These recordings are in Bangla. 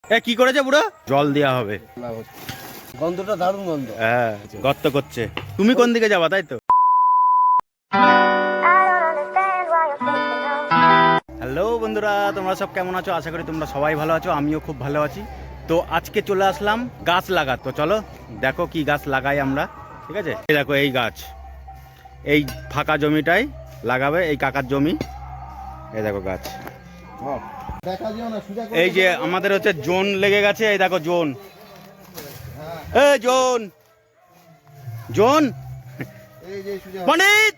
এ কি করেছে বুড়ো? জল দেওয়া হবে। গন্ধটা দারুণ গন্ধ। হ্যাঁ, গর্ত করছে। তুমি কোন দিকে যাবা, তাই তো? হ্যালো বন্ধুরা, তোমরা সব কেমন আছো? আশা করি তোমরা সবাই ভালো আছো, আমিও খুব ভালো আছি। তো আজকে চলে আসলাম গাছ লাগাতে। তো চলো দেখো কি গাছ লাগাই আমরা, ঠিক আছে? এই দেখো এই গাছ, এই ফাঁকা জমিটাই লাগাবে, এই কাকার জমি। এই দেখো গাছ। এই যে আমাদের হচ্ছে জোন লেগে গেছে, এই দেখো জোন। এই জোন জোন পণ্ডিত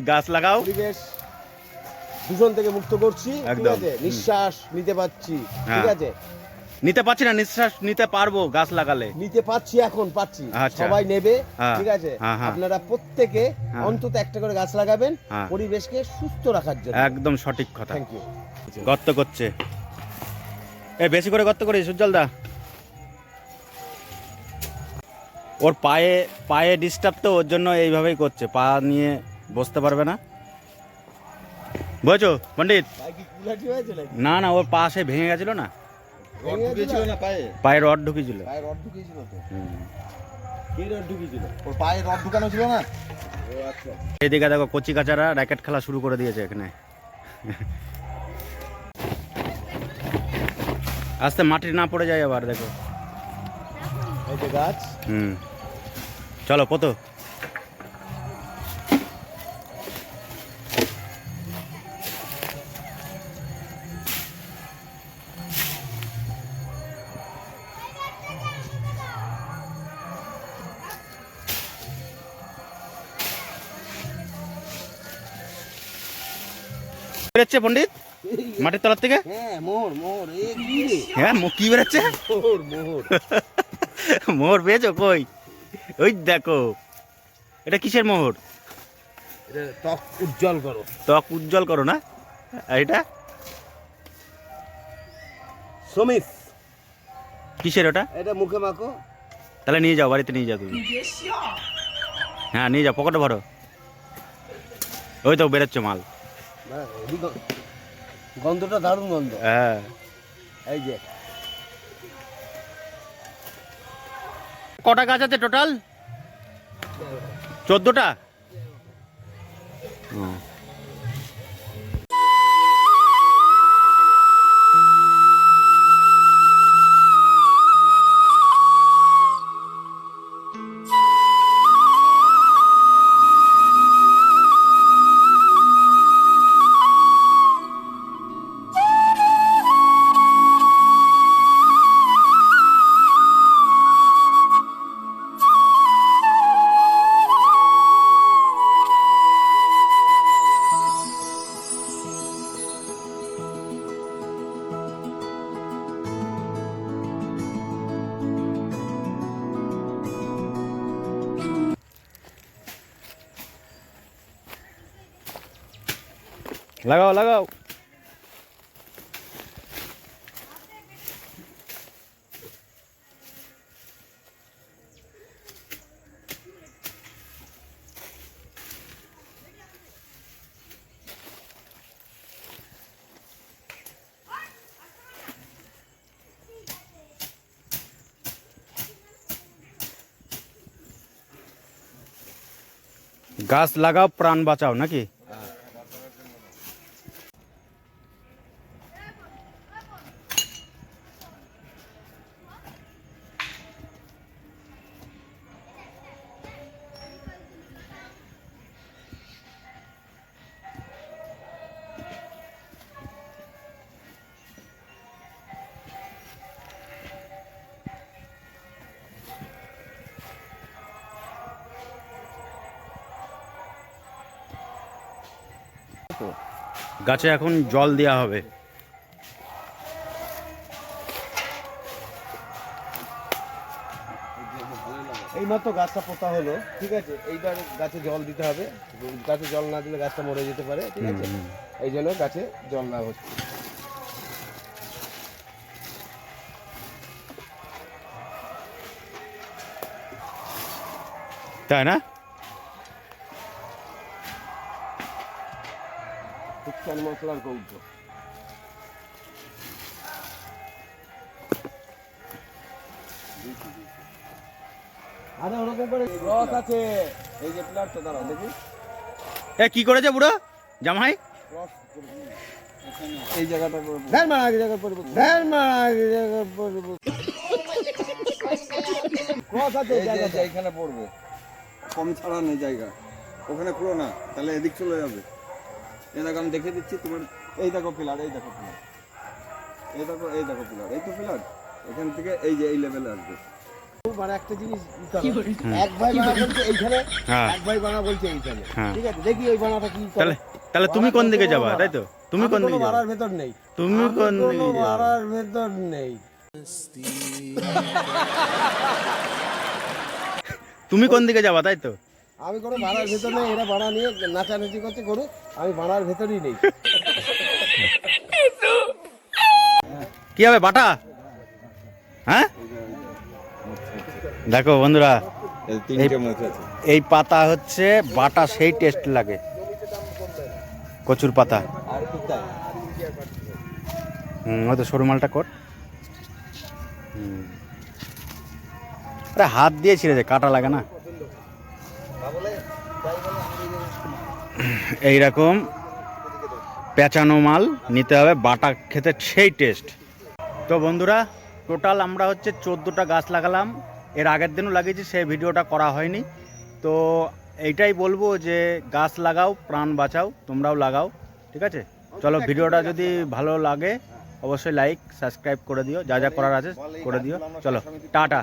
গাছ লাগাও। পরিবেশ দূষণ থেকে মুক্ত করছি, ঠিক একদম। আছে? নিঃশ্বাস নিতে পাচ্ছি, ঠিক আছে? নিতে পারছি না, নিঃশ্বাস নিতে পারবো গাছ লাগালে। নিতে পাচ্ছি, এখন পাচ্ছি। আচ্ছা। সবাই নেবে, হ্যাঁ, ঠিক আছে? হ্যাঁ, হ্যাঁ। আপনারা প্রত্যেকে হ্যাঁ। অন্তত একটা করে গাছ লাগাবেন, হ্যাঁ। পরিবেশকে সুস্থ রাখার জন্য। একদম সঠিক কথা। Thank you. গর্ত করছে, এ বেশি করে গর্ত করে সুজল দা। ওর পায়ে পায়ে ডিস্টার্ব, তো ওর জন্য এইভাবেই করছে, পা নিয়ে বসতে পারবে না, বুঝেছো পণ্ডিত? না না, ওর পা সে ভেঙে গেছিল না, পায়ে রড ঢুকিয়েছিল। এদিকে দেখো কচি কাচারা র্যাকেট খেলা শুরু করে দিয়েছে এখানে। আস্তে মাটি না পড়ে যায় আবার, দেখো এই যে গাছ। চলো কত বেরোচ্ছে পণ্ডিত মাটির তলার থেকে? হ্যাঁ, মোহর মোহর, এই কি রে? হ্যাঁ, কি বেরোচ্ছে? মোহর মোহর। মোহর পেয়েছো? কই, ওই দেখো। এটা কিসের মোহর? এটা ত্বক উজ্জ্বল করো। ত্বক উজ্জ্বল করো না? আর এটা সমিস। কিসের ওটা? এটা মুখে মাখো। তাহলে নিয়ে যাও, বাড়িতে নিয়ে যাও তুমি। হ্যাঁ নিয়ে যাও, পকেটে ভরো। ওই তো বেরোচ্ছে মাল। গন্ধটা দারুণ গন্ধ। হ্যাঁ, এই যে কটা গাছ আছে টোটাল? 14টা। লাগাও লাগাও। গাছ লাগাও, প্রাণ বাঁচাও, নাকি? গাছে এখন জল দেওয়া হবে। এইমাত্র গাছটা পোতা হলো, ঠিক আছে? এইবার গাছে জল দিতে হবে। গাছে জল না দিলে গাছটা মরে যেতে পারে, ঠিক আছে? এই জন্য গাছে জল দেওয়া হচ্ছে। তাই না? শুকনো মশলার কৌটো। আরে ওরকম করে ক্রস আছে, এই যে প্লাটটা দাঁড়াও দেখি, এ কি করেছে বুড়ো জামাই? ক্রস এই জায়গাটা করব, ধ্যান মারা আগে জায়গা পড়ব, ধ্যান মারা আগে জায়গা পড়ব, ক্রস আছে এই জায়গাটা, এখানে পড়বে, কম ছাড়া নেই জায়গা, ওখানে পুরো না, তাহলে এদিক চলে যাবে। এই দেখো আমি দেখে দিচ্ছি তোমার, এই দেখো পিলার, এই দেখো পিলার, এই দেখো, এই দেখো পিলার, এই তো পিলার, এখান থেকে এই যে এই লেভেলে আসবে। মানে একটা জিনিস এক ভাই বানা বলছে এইখানে, হ্যাঁ এক ভাই বানা বলছে এইখানে, হ্যাঁ। ঠিক আছে, দেখি ওই বানাটা কি করে। তাহলে তাহলে তুমি কোন দিকে যাবা, তাই তো? তুমি কোন দিকে যাবা? বাড়ার ভেতর নেই, তুমি কোন দিকে যাবা? বাড়ার ভেতর নেই, তুমি কোন দিকে যাবা, তাই তো? আমি কোনো বাড়ার ভেতর নেই, এরা বাড়া নিয়ে নাচানাচি করছে করুক, আমি বাড়ার ভেতরই নেই। কি হবে বাটা? হ্যাঁ দেখো বন্ধুরা, এই পাতা হচ্ছে বাটা, সেই টেস্ট লাগে কচুর পাতা। আর কোথায় হয়তো সরু মালটা কর। আরে হাত দিয়ে ছিঁড়েছে, কাটা লাগে না। এইরকম পেঁচানো মাল নিতে হবে, বাটা খেতে সেই টেস্ট। তো বন্ধুরা, টোটাল আমরা হচ্ছে 14টা গাছ লাগালাম। এর আগের দিনও লাগিয়েছি, সেই ভিডিওটা করা হয়নি। তো এইটাই বলবো যে গাছ লাগাও, প্রাণ বাঁচাও, তোমরাও লাগাও, ঠিক আছে? চলো, ভিডিওটা যদি ভালো লাগে অবশ্যই লাইক সাবস্ক্রাইব করে দিও, যা যা করার আছে করে দিও। চলো টাটা।